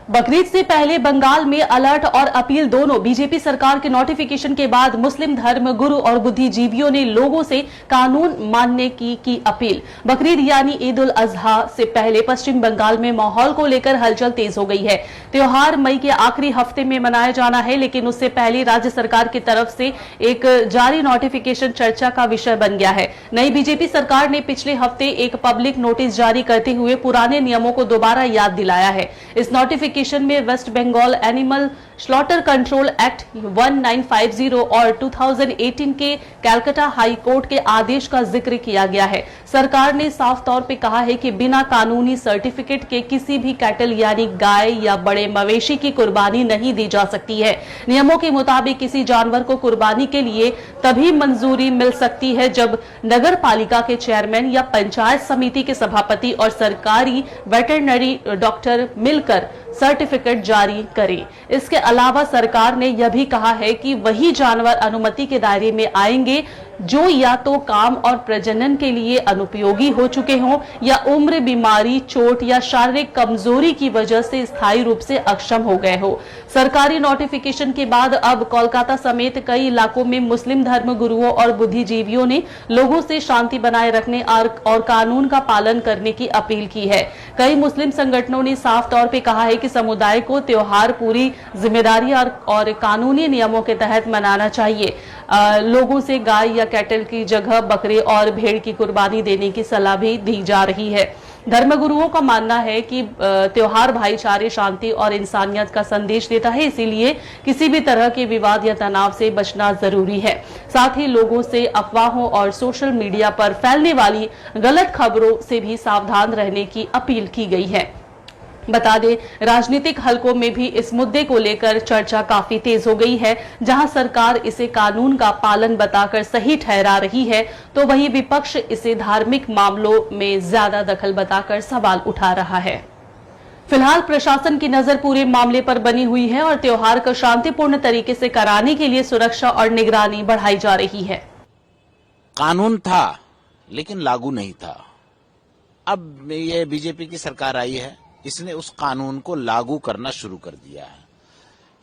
बकरीद से पहले बंगाल में अलर्ट और अपील दोनों। बीजेपी सरकार के नोटिफिकेशन के बाद मुस्लिम धर्म गुरु और बुद्धिजीवियों ने लोगों से कानून मानने की अपील। बकरीद यानी ईद उल अजहा से पहले पश्चिम बंगाल में माहौल को लेकर हलचल तेज हो गई है। त्योहार मई के आखिरी हफ्ते में मनाया जाना है, लेकिन उससे पहले राज्य सरकार की तरफ से एक जारी नोटिफिकेशन चर्चा का विषय बन गया है। नई बीजेपी सरकार ने पिछले हफ्ते एक पब्लिक नोटिस जारी करते हुए पुराने नियमों को दोबारा याद दिलाया है। इस नोटिफिकेशन में West Bengal animal slaughter control act 1950 और 2018 के कलकत्ता हाई कोर्ट के आदेश का जिक्र किया गया है। सरकार ने साफ तौर पे कहा है कि बिना कानूनी सर्टिफिकेट के किसी भी कैटल यानी गाय या बड़े मवेशी की कुर्बानी नहीं दी जा सकती है। नियमों के मुताबिक किसी जानवर को कुर्बानी के लिए तभी मंजूरी मिल सकती है जब नगर पालिका के चेयरमैन या पंचायत समिति के सभापति और सरकारी वेटरनरी डॉक्टर मिलकर सर्टिफिकेट जारी करें। इसके अलावा सरकार ने यह भी कहा है कि वही जानवर अनुमति के दायरे में आएंगे जो या तो काम और प्रजनन के लिए अनुपयोगी हो चुके हों या उम्र, बीमारी, चोट या शारीरिक कमजोरी की वजह से स्थायी रूप से अक्षम हो गए हो। सरकारी नोटिफिकेशन के बाद अब कोलकाता समेत कई इलाकों में मुस्लिम धर्म गुरुओं और बुद्धिजीवियों ने लोगों से शांति बनाए रखने और कानून का पालन करने की अपील की है। कई मुस्लिम संगठनों ने साफ तौर पर कहा है कि समुदाय को त्योहार पूरी जिम्मेदारी और कानूनी नियमों के तहत मनाना चाहिए। लोगों से गाय या कैटल की जगह बकरे और भेड़ की कुर्बानी देने की सलाह भी दी जा रही है। धर्मगुरुओं का मानना है कि त्योहार भाईचारे, शांति और इंसानियत का संदेश देता है, इसीलिए किसी भी तरह के विवाद या तनाव से बचना जरूरी है। साथ ही लोगों से अफवाहों और सोशल मीडिया पर फैलने वाली गलत खबरों से भी सावधान रहने की अपील की गई है। बता दें, राजनीतिक हलकों में भी इस मुद्दे को लेकर चर्चा काफी तेज हो गई है। जहां सरकार इसे कानून का पालन बताकर सही ठहरा रही है, तो वहीं विपक्ष इसे धार्मिक मामलों में ज्यादा दखल बताकर सवाल उठा रहा है। फिलहाल प्रशासन की नजर पूरे मामले पर बनी हुई है और त्योहार को शांतिपूर्ण तरीके से कराने के लिए सुरक्षा और निगरानी बढ़ाई जा रही है। कानून था लेकिन लागू नहीं था। अब ये बीजेपी की सरकार आई है, इसने उस कानून को लागू करना शुरू कर दिया है,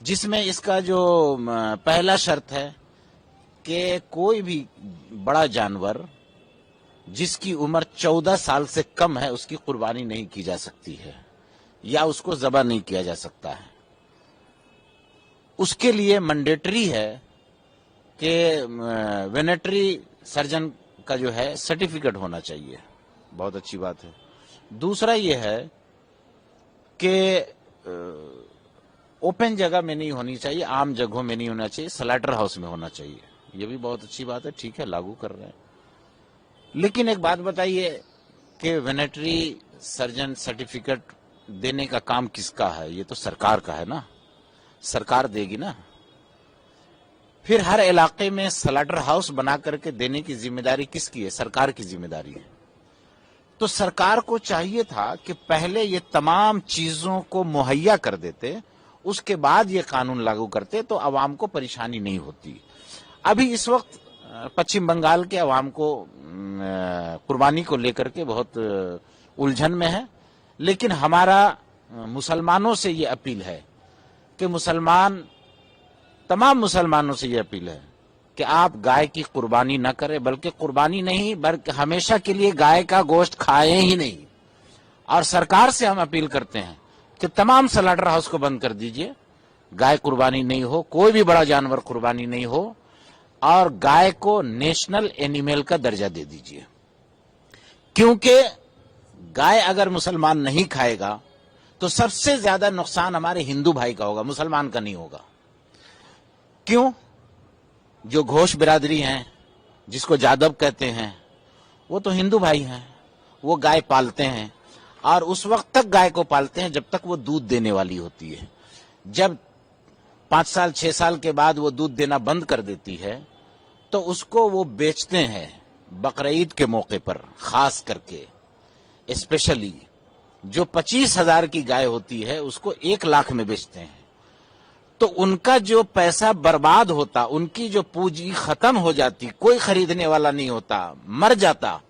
जिसमें इसका जो पहला शर्त है कि कोई भी बड़ा जानवर जिसकी उम्र 14 साल से कम है उसकी कुर्बानी नहीं की जा सकती है या उसको ज़बह नहीं किया जा सकता है। उसके लिए मैंडेटरी है कि वेटरनरी सर्जन का जो है सर्टिफिकेट होना चाहिए। बहुत अच्छी बात है। दूसरा ये है कि ओपन जगह में नहीं होनी चाहिए, आम जगहों में नहीं होना चाहिए, स्लॉटर हाउस में होना चाहिए। ये भी बहुत अच्छी बात है, ठीक है, लागू कर रहे हैं। लेकिन एक बात बताइए कि वेटरनरी सर्जन सर्टिफिकेट देने का काम किसका है? ये तो सरकार का है ना, सरकार देगी ना। फिर हर इलाके में स्लॉटर हाउस बना करके देने की जिम्मेदारी किसकी है? सरकार की जिम्मेदारी है। तो सरकार को चाहिए था कि पहले ये तमाम चीजों को मुहैया कर देते, उसके बाद ये कानून लागू करते तो अवाम को परेशानी नहीं होती। अभी इस वक्त पश्चिम बंगाल के अवाम को कुर्बानी को लेकर के बहुत उलझन में है, लेकिन हमारा मुसलमानों से ये अपील है कि तमाम मुसलमानों से ये अपील है कि आप गाय की कुर्बानी न करें, बल्कि कुर्बानी नहीं बल्कि हमेशा के लिए गाय का गोश्त खाएं ही नहीं। और सरकार से हम अपील करते हैं कि तमाम स्लॉटर हाउस को बंद कर दीजिए, गाय कुर्बानी नहीं हो, कोई भी बड़ा जानवर कुर्बानी नहीं हो, और गाय को नेशनल एनिमल का दर्जा दे दीजिए। क्योंकि गाय अगर मुसलमान नहीं खाएगा तो सबसे ज्यादा नुकसान हमारे हिंदू भाई का होगा, मुसलमान का नहीं होगा। क्यों? जो घोष बिरादरी हैं, जिसको जादव कहते हैं, वो तो हिंदू भाई हैं। वो गाय पालते हैं और उस वक्त तक गाय को पालते हैं जब तक वो दूध देने वाली होती है। जब 5 साल 6 साल के बाद वो दूध देना बंद कर देती है तो उसको वो बेचते हैं बकरीद के मौके पर, खास करके स्पेशली जो 25,000 की गाय होती है उसको 1 लाख में बेचते हैं। तो उनका जो पैसा बर्बाद होता, उनकी जो पूंजी खत्म हो जाती, कोई खरीदने वाला नहीं होता, मर जाता।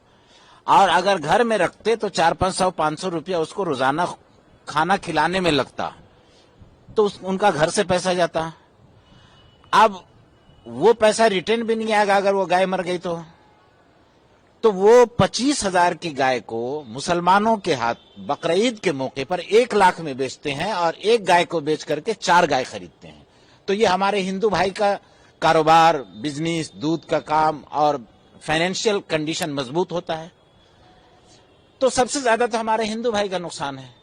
और अगर घर में रखते तो 400-500 रुपया उसको रोजाना खाना खिलाने में लगता। तो उनका घर से पैसा जाता। अब वो पैसा रिटर्न भी नहीं आएगा अगर वो गाय मर गई तो वो 25,000 की गाय को मुसलमानों के हाथ बकरीद के मौके पर 1 लाख में बेचते हैं और एक गाय को बेच करके 4 गाय खरीदते हैं। तो ये हमारे हिंदू भाई का कारोबार, बिजनेस, दूध का काम और फाइनेंशियल कंडीशन मजबूत होता है। तो सबसे ज्यादा तो हमारे हिंदू भाई का नुकसान है।